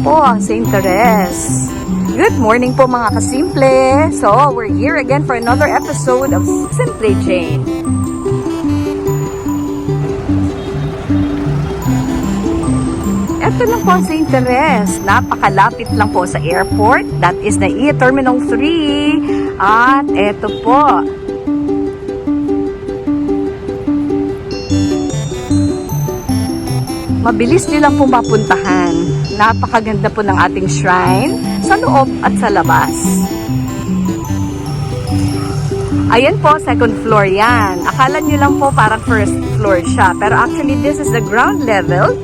po ang St. Therese. Good morning po mga kasimple. So, we're here again for another episode of Simply Jane. Ito lang po ang St. Therese. Napakalapit lang po sa airport. That is the Terminal 3. At ito po. Mabilis nyo lang pong mapuntahan. Napakaganda po ng ating shrine sa loob at sa labas. Ayan po, second floor yan. Akala nyo lang po parang first floor siya. Pero actually, this is the ground level.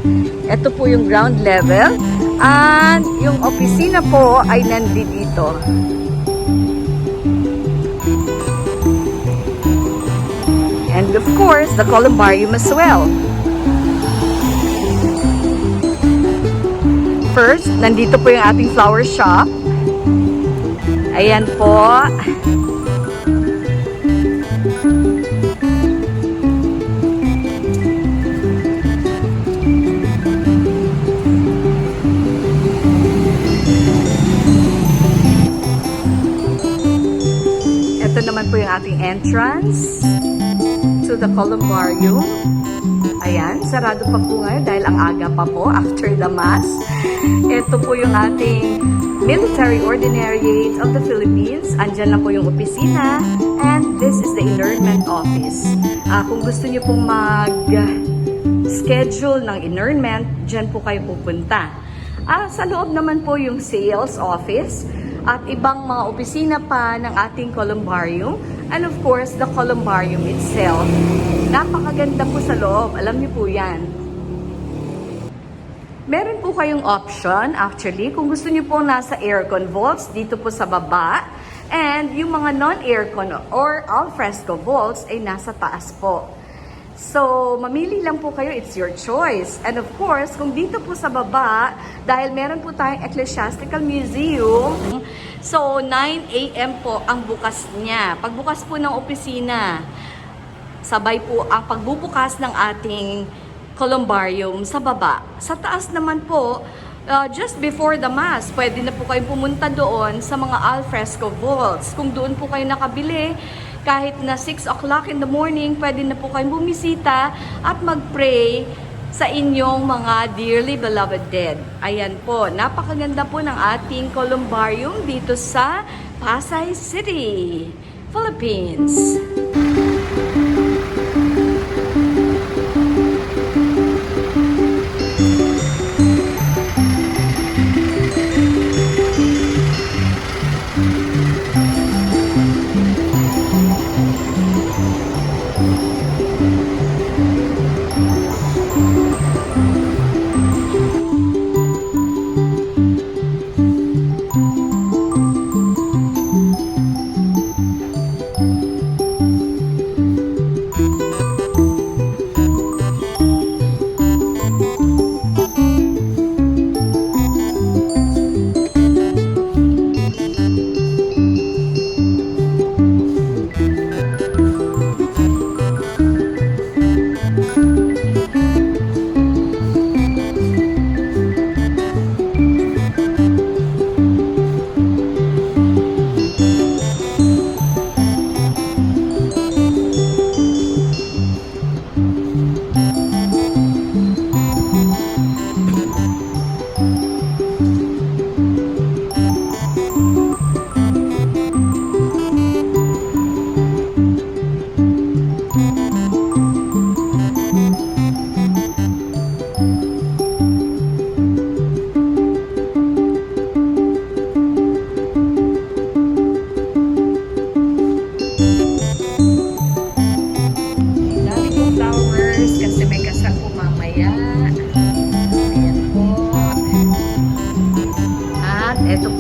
Ito po yung ground level. And yung opisina po ay nandito. And of course, the Columbarium as well. First, nandito po yung ating flower shop. Ayan po. Ito naman po yung ating entrance to the Columbarium. Ayan, sarado pa po ngayon dahil ang aga pa po after the Mass. Ito po yung ating Military Ordinariate of the Philippines. Andyan lang po yung opisina. And this is the Inurnment Office. Kung gusto niyo pong mag-schedule ng inurnment, dyan po kayo pupunta. Sa loob naman po yung Sales Office at ibang mga opisina pa ng ating Columbarium. And of course, the Columbarium itself. Napakaganda po sa loob. Alam niyo po yan. Meron po kayong option, actually, kung gusto niyo po nasa aircon vaults, dito po sa baba. And yung mga non-aircon or alfresco vaults ay nasa taas po. So, mamili lang po kayo, it's your choice. And of course, kung dito po sa baba, dahil meron po tayong Ecclesiastical Museum, so 9 AM po ang bukas niya. Pagbukas po ng opisina, sabay po ang pagbubukas ng ating Columbarium sa baba. Sa taas naman po, just before the Mass, pwede na po kayong pumunta doon sa mga alfresco vaults. Kung doon po kayo nakabili, kahit na 6 o'clock in the morning, pwede na po kayong bumisita at mag-pray sa inyong mga dearly beloved dead. Ayan po, napakaganda po ng ating Columbarium dito sa Pasay City, Philippines.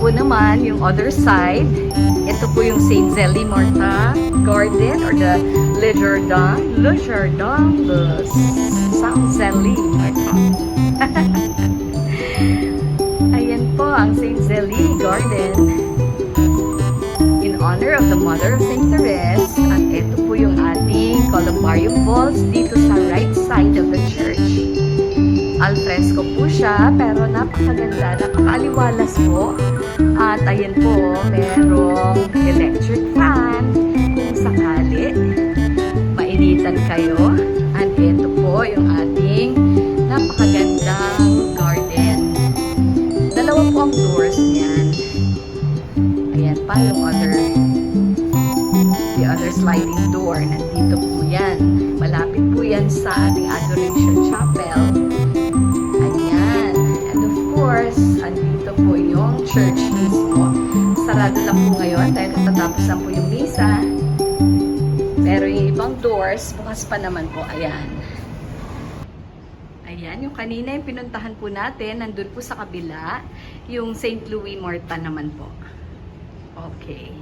Naman yung other side, ito po yung St. Zélie Martha Garden or the Le Jardin de St. Zélie Martha. Ayan po ang St. Zélie Garden in honor of the Mother of St. Therese. At ito po yung ating Columbarium Falls dito sa right side of the church. Al fresco po siya, pero napakaganda, napakaaliwalas po. At ayan po, merong electric fan kung sakali mainitan kayo. At ito po yung ating napakagandang garden. Dalawa po ang doors niyan. Ayan pa yung the other sliding door. Nandito po yan. Malapit po yan sa ating adoration chapel. Ayan. And of course, andito po yung church mismo. Sarado lang po ngayon dahil katatapos lang po yung misa. Pero yung ibang doors, bukas pa naman po. Ayan. Ayan, yung kanina yung pinuntahan po natin, nandun po sa kabila, yung St. Louis Morta naman po. Okay.